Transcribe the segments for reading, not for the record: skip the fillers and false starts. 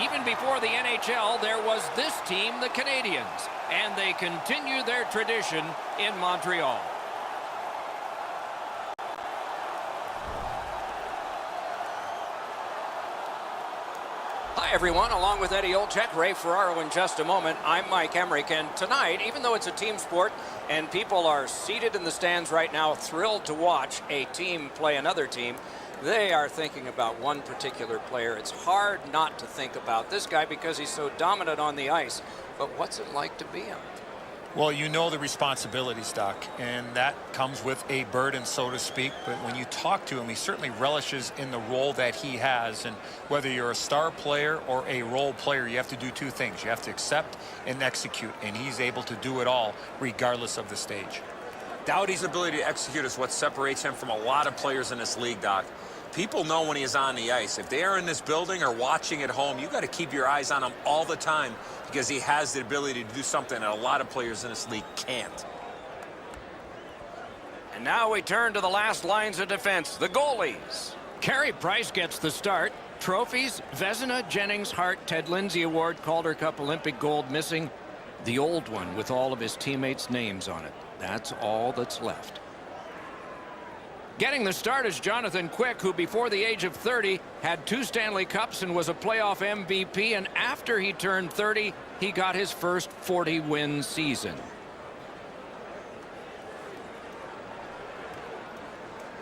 Even before the NHL, there was this team, the Canadiens, and they continue their tradition in Montreal. Hi, everyone. Along with Eddie Olczyk, Ray Ferraro in just a moment, I'm Mike Emmerich. And tonight, even though it's a team sport and people are seated in the stands right now, thrilled to watch a team play another team, they are thinking about one particular player. It's hard not to think about this guy because he's so dominant on the ice. But what's it like to be him? Well, you know the responsibilities, Doc, and that comes with a burden, so to speak. But when you talk to him, he certainly relishes in the role that he has. And whether you're a star player or a role player, you have to do two things. You have to accept and execute, and he's able to do it all regardless of the stage. Doughty's ability to execute is what separates him from a lot of players in this league, Doc. People know when he is on the ice. If they are in this building or watching at home, you got to keep your eyes on him all the time because he has the ability to do something that a lot of players in this league can't. And now we turn to the last lines of defense, the goalies. Carey Price gets the start. Trophies, Vezina, Jennings, Hart, Ted Lindsay Award, Calder Cup Olympic gold missing. The old one with all of his teammates' names on it. That's all that's left. Getting the start is Jonathan Quick, who before the age of 30 had 2 Stanley Cups and was a playoff MVP. And after he turned 30, he got his first 40-win season.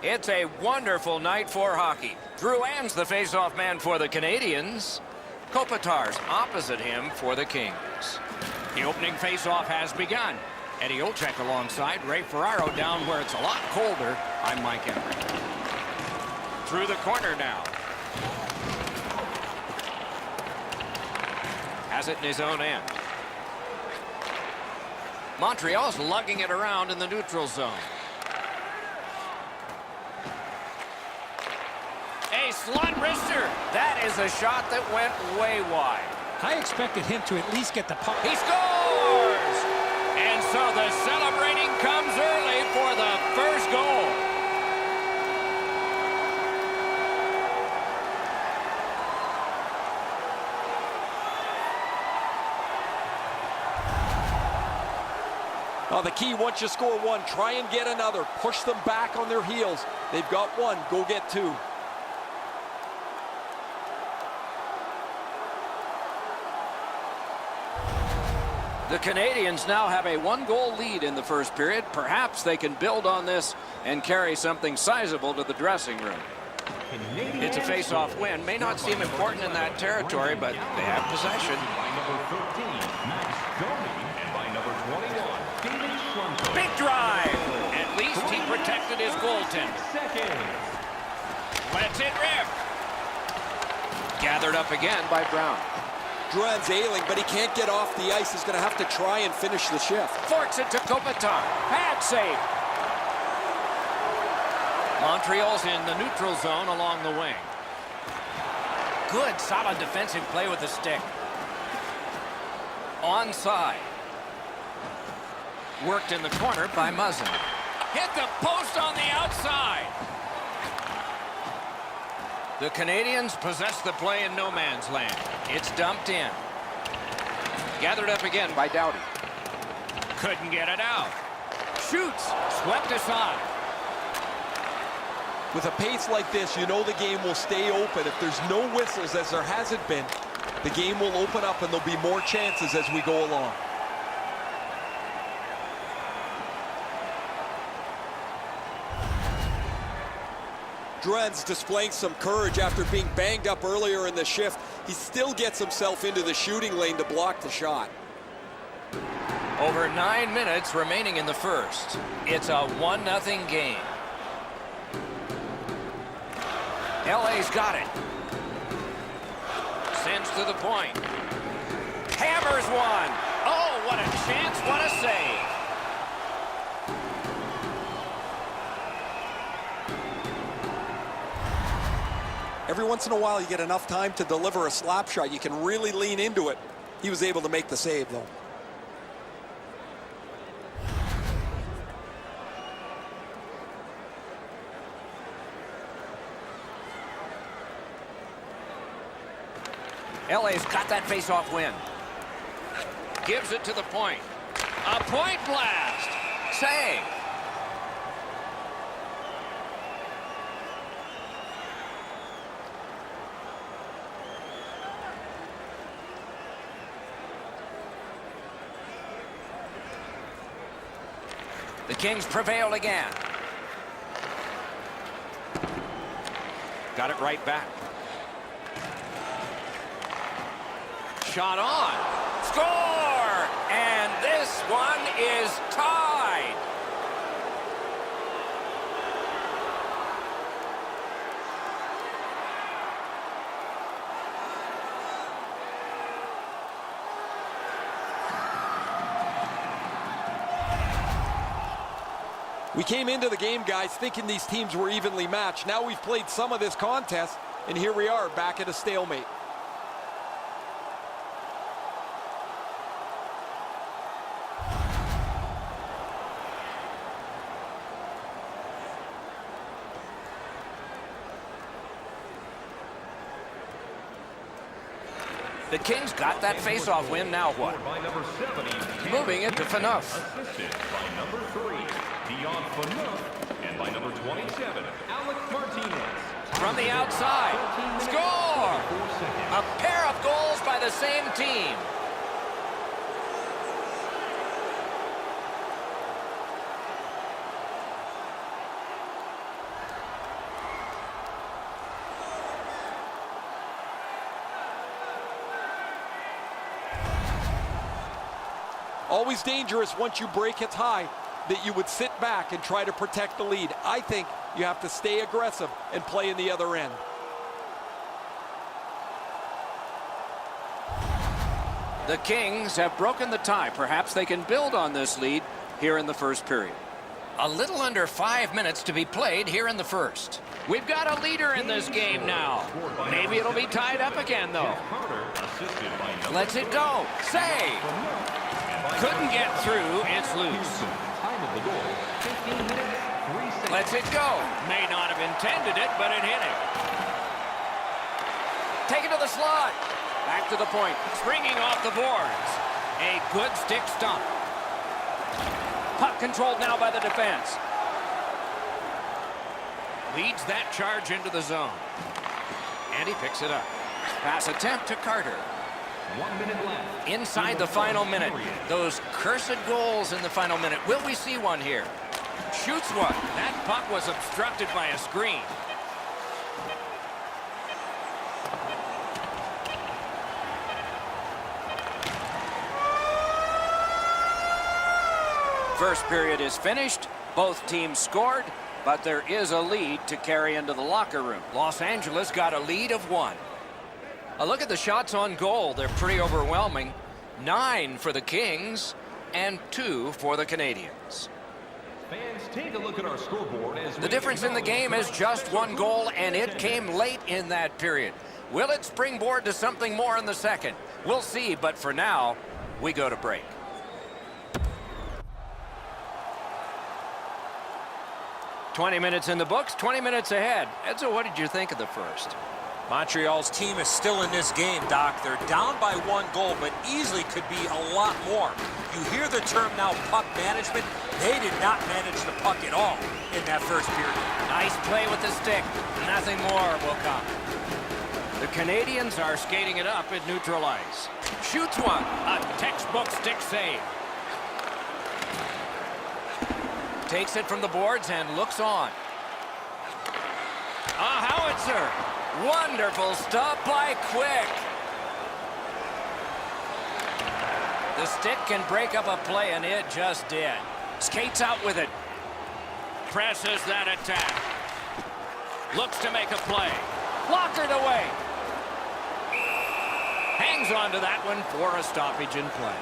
It's a wonderful night for hockey. Drouin's the face-off man for the Canadiens. Kopitar's opposite him for the Kings. The opening face-off has begun. Eddie Olczyk alongside Ray Ferraro down where it's a lot colder. I'm Mike Emmerich. Through the corner now. Has it in his own end. Montreal's lugging it around in the neutral zone. A slot wrister. That is a shot that went way wide. I expected him to at least get the puck. He scores! And so the celebrating comes early for the first goal. Now the key, once you score one, try and get another. Push them back on their heels. They've got one, go get two. The Canadiens now have a 1-goal lead in the first period. Perhaps they can build on this and carry something sizable to the dressing room. It's a face-off win. May not seem important in that territory, but they have possession. Big drive! At least he protected his goaltender. Lets it rip. Gathered up again by Brown. Drouin's ailing, but he can't get off the ice. He's going to have to try and finish the shift. Forks it to Kopitar. Pad save. Montreal's in the neutral zone along the wing. Good, solid defensive play with the stick. Onside. Worked in the corner by Muzzin. Hit the post on the outside. The Canadiens possess the play in no man's land. It's dumped in. Gathered up again by Doughty. Couldn't get it out. Shoots. Swept aside. With a pace like this, you know the game will stay open. If there's no whistles, as there hasn't been, the game will open up and there'll be more chances as we go along. Drouin's displaying some courage after being banged up earlier in the shift. He still gets himself into the shooting lane to block the shot. Over 9 minutes remaining in the first. It's a 1-0 game. LA's got it. Sends to the point. Hammers one. Oh, what a chance, what a save. Every once in a while, you get enough time to deliver a slap shot. You can really lean into it. He was able to make the save, though. LA's got that face-off win. Gives it to the point. A point blast. Save. The Kings prevail again. Got it right back. Shot on. Score! And this one is tied. We came into the game, guys, thinking these teams were evenly matched. Now we've played some of this contest, and here we are back at a stalemate. The Kings got that face-off win. Now what? Moving it to Phaneuf. Assisted by number 3, Dion Phaneuf, and by number 27, Alex Martinez. From the outside. Score! A pair of goals by the same team. Always dangerous once you break it high that you would sit back and try to protect the lead. I think you have to stay aggressive and play in the other end. The Kings have broken the tie. Perhaps they can build on this lead here in the first period. A little under 5 minutes to be played here in the first. We've got a leader in this game now. Maybe it'll be tied up again, though. Lets it go. Save. Couldn't get through. It's loose. Lets it go. May not have intended it, but it hit him. Take it to the slot. Back to the point. Springing off the boards. A good stick stump. Puck controlled now by the defense. Leads that charge into the zone. And he picks it up. Pass attempt to Carter. 1 minute left. Inside the final minute. Those cursed goals in the final minute. Will we see one here? Shoots one. That puck was obstructed by a screen. First period is finished. Both teams scored, but there is a lead to carry into the locker room. Los Angeles got a lead of 1. A look at the shots on goal. They're pretty overwhelming. 9 for the Kings and 2 for the Canadiens. Fans, take a look at our scoreboard as The difference in the game is just 1 goal, and it came late in that period. Will it springboard to something more in the second? We'll see, but for now, we go to break. "20 minutes in the books, 20 minutes ahead." Edzo, what did you think of the first? Montreal's team is still in this game, Doc. They're down by 1 goal, but easily could be a lot more. You hear the term now, puck management. They did not manage the puck at all in that first period. Nice play with the stick. Nothing more will come. The Canadiens are skating it up at neutral ice. Shoots one. A textbook stick save. Takes it from the boards and looks on. A howitzer. Wonderful stop by Quick. The stick can break up a play, and it just did. Skates out with it. Presses that attack. Looks to make a play. Blockered away. Hangs on to that one for a stoppage in play.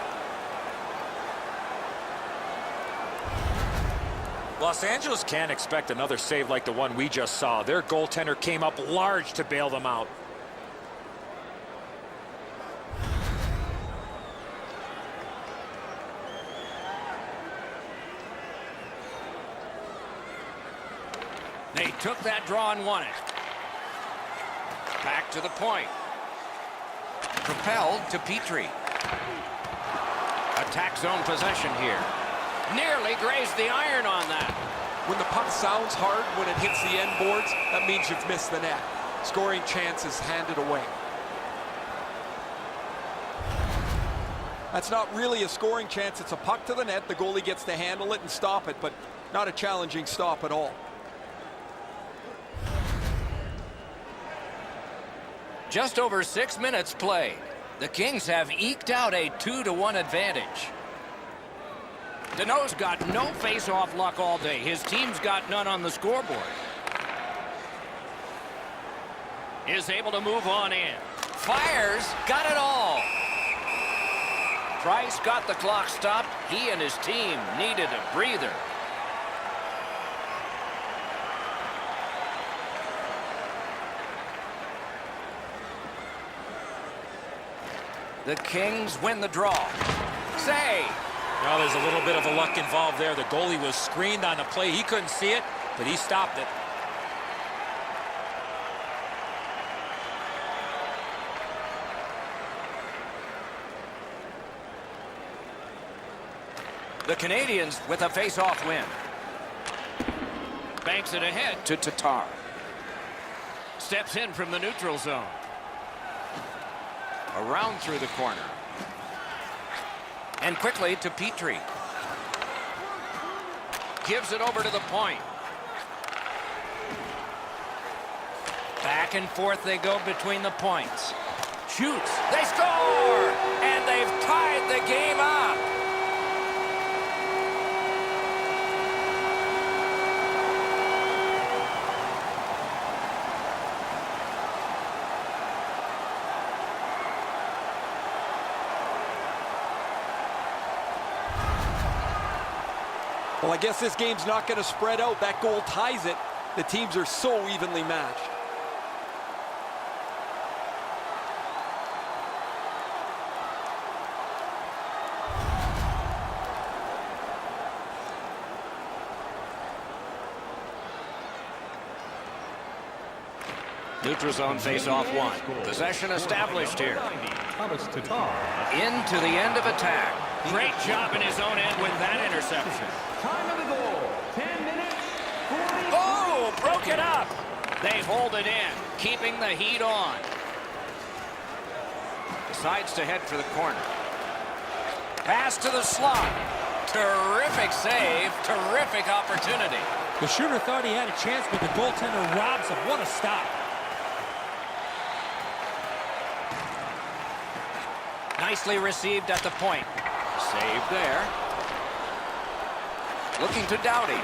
Los Angeles can't expect another save like the one we just saw. Their goaltender came up large to bail them out. They took that draw and won it. Back to the point. Propelled to Petrie. Attack zone possession here. Nearly grazed the iron on that. When the puck sounds hard when it hits the end boards, that means you've missed the net. Scoring chance is handed away. That's not really a scoring chance. It's a puck to the net. The goalie gets to handle it and stop it, but not a challenging stop at all. Just over 6 minutes played. The Kings have eked out a 2-1 advantage. Deneau's got no face-off luck all day. His team's got none on the scoreboard. Is able to move on in. Fires, got it all. Price got the clock stopped. He and his team needed a breather. The Kings win the draw. Save. Well, there's a little bit of a luck involved there. The goalie was screened on the play. He couldn't see it, but he stopped it. The Canadiens with a face-off win. Banks it ahead to Tatar. Steps in from the neutral zone. Around through the corner. And quickly to Petrie. Gives it over to the point. Back and forth they go between the points. Shoots. They score! And they've tied the game up. Well, I guess this game's not going to spread out. That goal ties it. The teams are so evenly matched. Neutral zone face-off one. Possession established here. Into the end of attack. Great job in his own end with that interception. Time of the goal, 10 minutes, 40. Oh, broke it up. They hold it in, keeping the heat on. Decides to head for the corner. Pass to the slot. Terrific save, terrific opportunity. The shooter thought he had a chance, but the goaltender robs him. What a stop. Nicely received at the point. Save there. Looking to Doughty.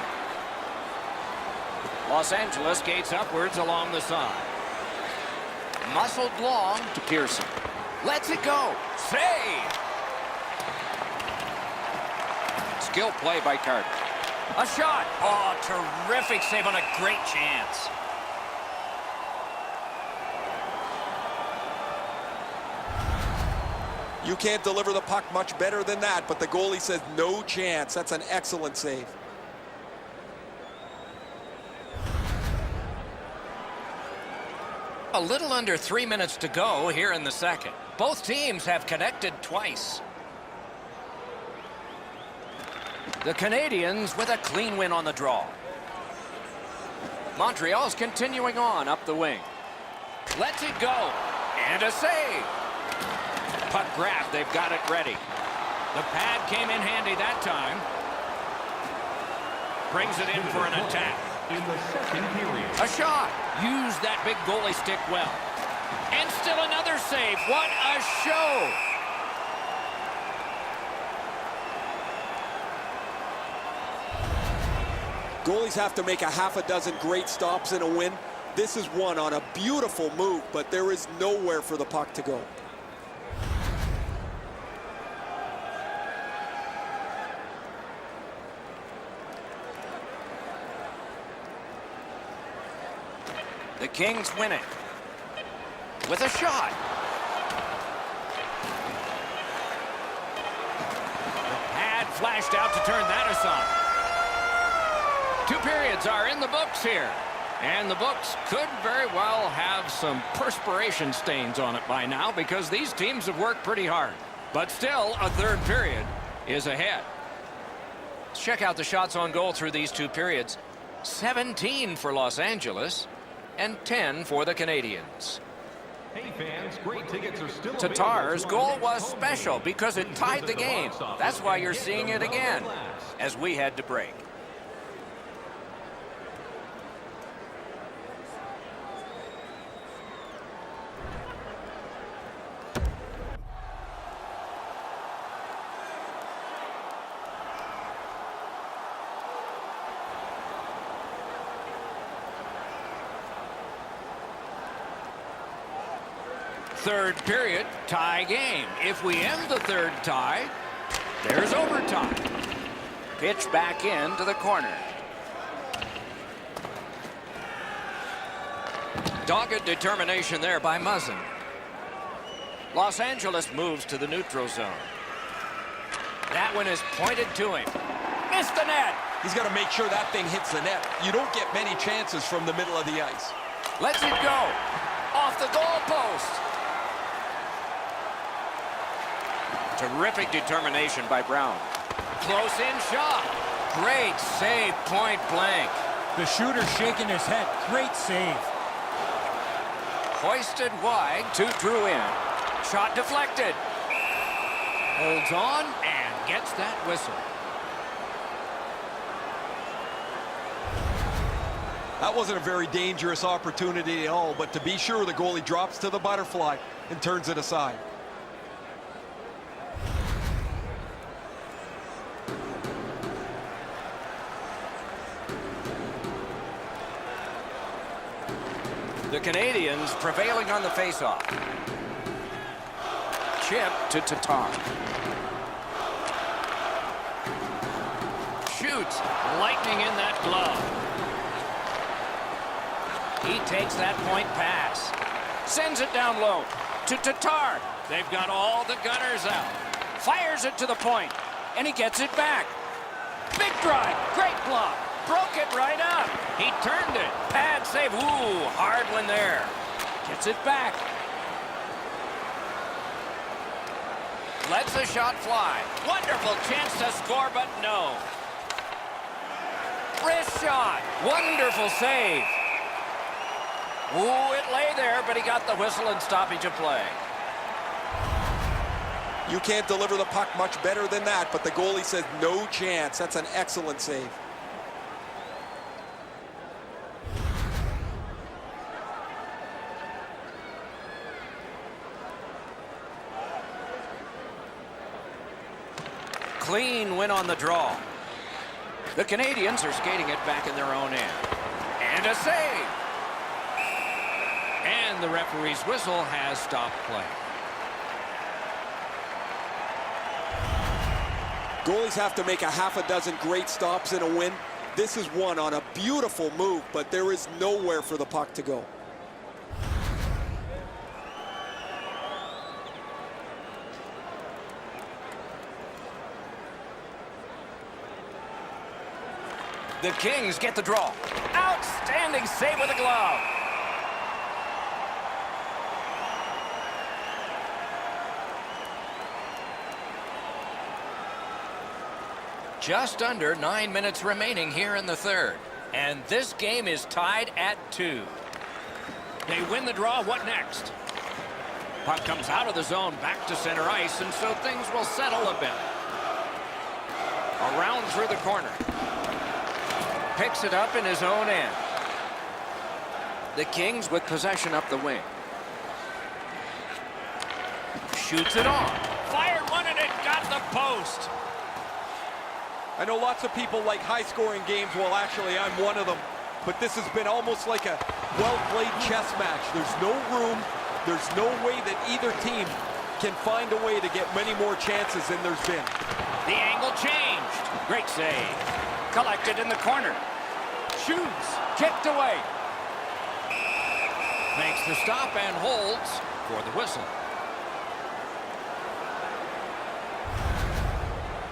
Los Angeles skates upwards along the side. Muscled long to Pearson. Lets it go. Save. Skill play by Carter. A shot. Oh, terrific save on a great chance. You can't deliver the puck much better than that, but the goalie says no chance. That's an excellent save. A little under 3 minutes to go here in the second. Both teams have connected twice. The Canadiens with a clean win on the draw. Montreal's continuing on up the wing. Lets it go. And a save. Puck grab, they've got it ready. The pad came in handy that time. Brings it in for an attack. In the second period. A shot. Used that big goalie stick well. And still another save. What a show. Goalies have to make a half a dozen great stops in a win. This is one on a beautiful move, but there is nowhere for the puck to go. The Kings win it with a shot. The pad flashed out to turn that aside. 2 periods are in the books here. And the books could very well have some perspiration stains on it by now because these teams have worked pretty hard. But still, a third period is ahead. Let's check out the shots on goal through these two periods. 17 for Los Angeles and 10 for the Canadiens. Hey fans, great tickets are still Tatar's goal was special because it tied the game. That's why you're seeing it again as we head to break. Third period, tie game. If we end the third tie, there's overtime. Pitch back into the corner. Dogged determination there by Muzzin. Los Angeles moves to the neutral zone. That one is pointed to him. Missed the net. He's got to make sure that thing hits the net. You don't get many chances from the middle of the ice. Lets it go. Off the goal post. Terrific determination by Brown. Close in shot. Great save, point blank. The shooter shaking his head. Great save. Hoisted wide to Drew in. Shot deflected. Holds on and gets that whistle. That wasn't a very dangerous opportunity at all, but to be sure, the goalie drops to the butterfly and turns it aside. The Canadiens prevailing on the faceoff. Chip to Tatar. Shoots. Lightning in that glove. He takes that point pass. Sends it down low to Tatar. They've got all the gunners out. Fires it to the point. And he gets it back. Big drive. Great block. Broke it right up. He turned it. Pad save. Ooh, hard one there. Gets it back. Lets the shot fly. Wonderful chance to score, but no. Wrist shot. Wonderful save. Ooh, it lay there, but he got the whistle and stoppage of play. You can't deliver the puck much better than that, but the goalie says no chance. That's an excellent save. Clean win on the draw. The Canadiens are skating it back in their own end. And a save. And the referee's whistle has stopped play. Goalies have to make a half a dozen great stops in a win. This is one on a beautiful move, but there is nowhere for the puck to go. The Kings get the draw. Outstanding save with a glove. Just under 9 minutes remaining here in the third. And this game is tied at 2. They win the draw. What next? Puck comes out of the zone back to center ice, and so things will settle a bit. Around through the corner. Picks it up in his own end. The Kings with possession up the wing. Shoots it on. Fired one and it got the post. I know lots of people like high-scoring games. Well, actually, I'm one of them. But this has been almost like a well-played chess match. There's no room. There's no way that either team can find a way to get many more chances than there's been. The angle changed. Great save. Collected in the corner. Shoots. Kicked away. Makes the stop and holds for the whistle.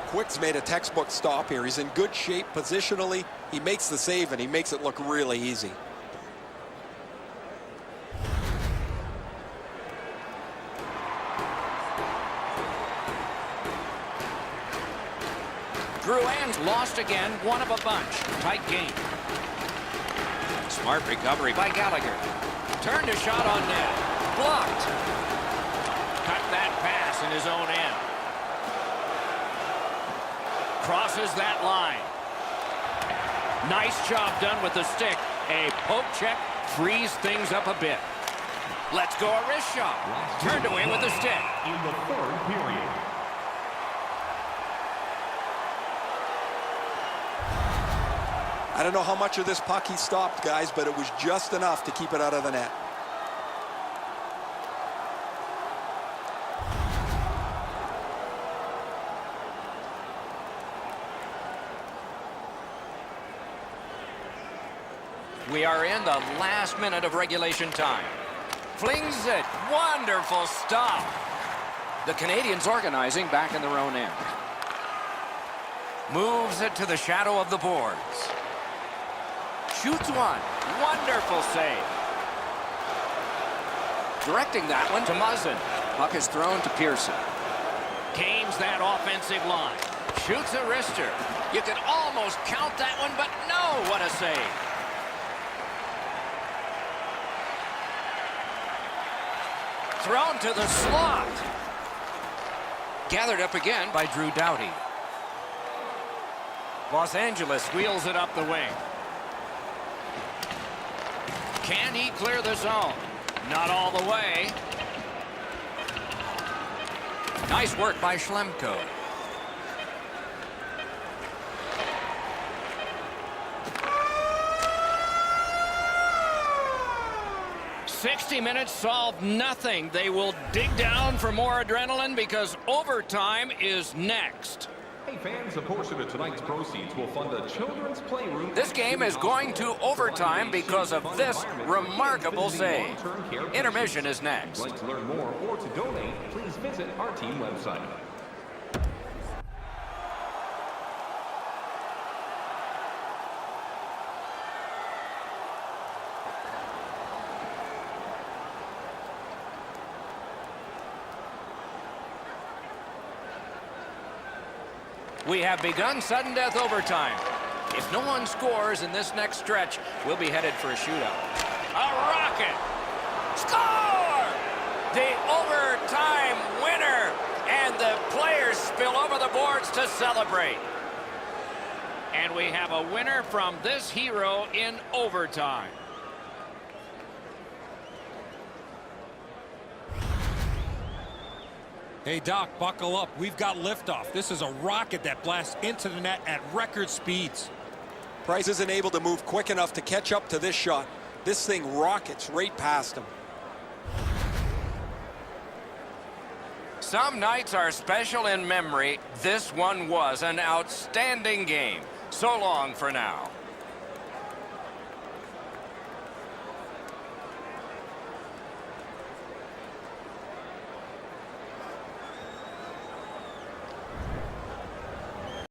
Quick's made a textbook stop here. He's in good shape positionally. He makes the save, and he makes it look really easy. Drouin's lost again, one of a bunch. Tight game. Smart recovery by Gallagher. Turned a shot on net. Blocked. Cut that pass in his own end. Crosses that line. Nice job done with the stick. A poke check frees things up a bit. Let's go a wrist shot. Turned away with the stick. In the third period. I don't know how much of this puck he stopped, guys, but it was just enough to keep it out of the net. We are in the last minute of regulation time. Flings it. Wonderful stop. The Canadiens organizing back in their own end. Moves it to the shadow of the boards. Shoots one. Wonderful save. Directing that one to Muzzin. Puck is thrown to Pearson. Gains that offensive line. Shoots a wrister. You could almost count that one, but no, what a save. Thrown to the slot. Gathered up again by Drew Doughty. Los Angeles wheels it up the wing. Can he clear the zone? Not all the way. Nice work by Schlemko. "60 minutes solved nothing. They will dig down for more adrenaline because overtime is next." Hey fans, a portion of tonight's proceeds will fund a children's playroom. This game is going to overtime because of this remarkable save. Intermission is next. If you'd like to learn more or to donate, please visit our team website. We have begun sudden death overtime. If no one scores in this next stretch, we'll be headed for a shootout. A rocket! Score! The overtime winner! And the players spill over the boards to celebrate. And we have a winner from this hero in overtime. Hey, Doc, buckle up. We've got liftoff. This is a rocket that blasts into the net at record speeds. Price isn't able to move quick enough to catch up to this shot. This thing rockets right past him. Some nights are special in memory. This one was an outstanding game. So long for now.